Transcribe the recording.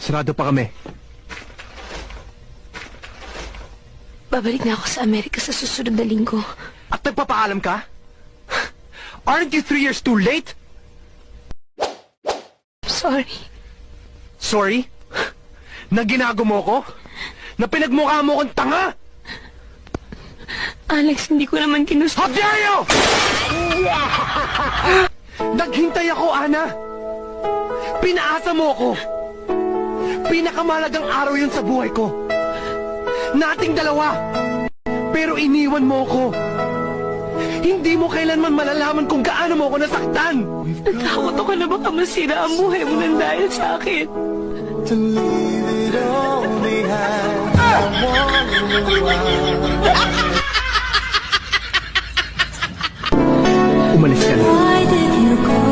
Sarado pa kami. Babalik na ako sa Amerika sa susunod na linggo. At nagpapaalam ka? Aren't you 3 years too late? Sorry. Sorry? Na ginago mo ko? Na pinagmukha mo kong tanga? Alex, hindi ko naman ginusto. How dare you! Naghintay ako, Ana. Pinaasa mo ako. Pinakamalagang araw yun sa buhay ko. Nating dalawa. Pero iniwan mo ko. Hindi mo kailanman malalaman kung gaano mo ako nasaktan. Natakot ako na baka masira ang buhay mo nang dahil sa akin. To leave it all behind. I wanna Umalis ka na. Why did you go?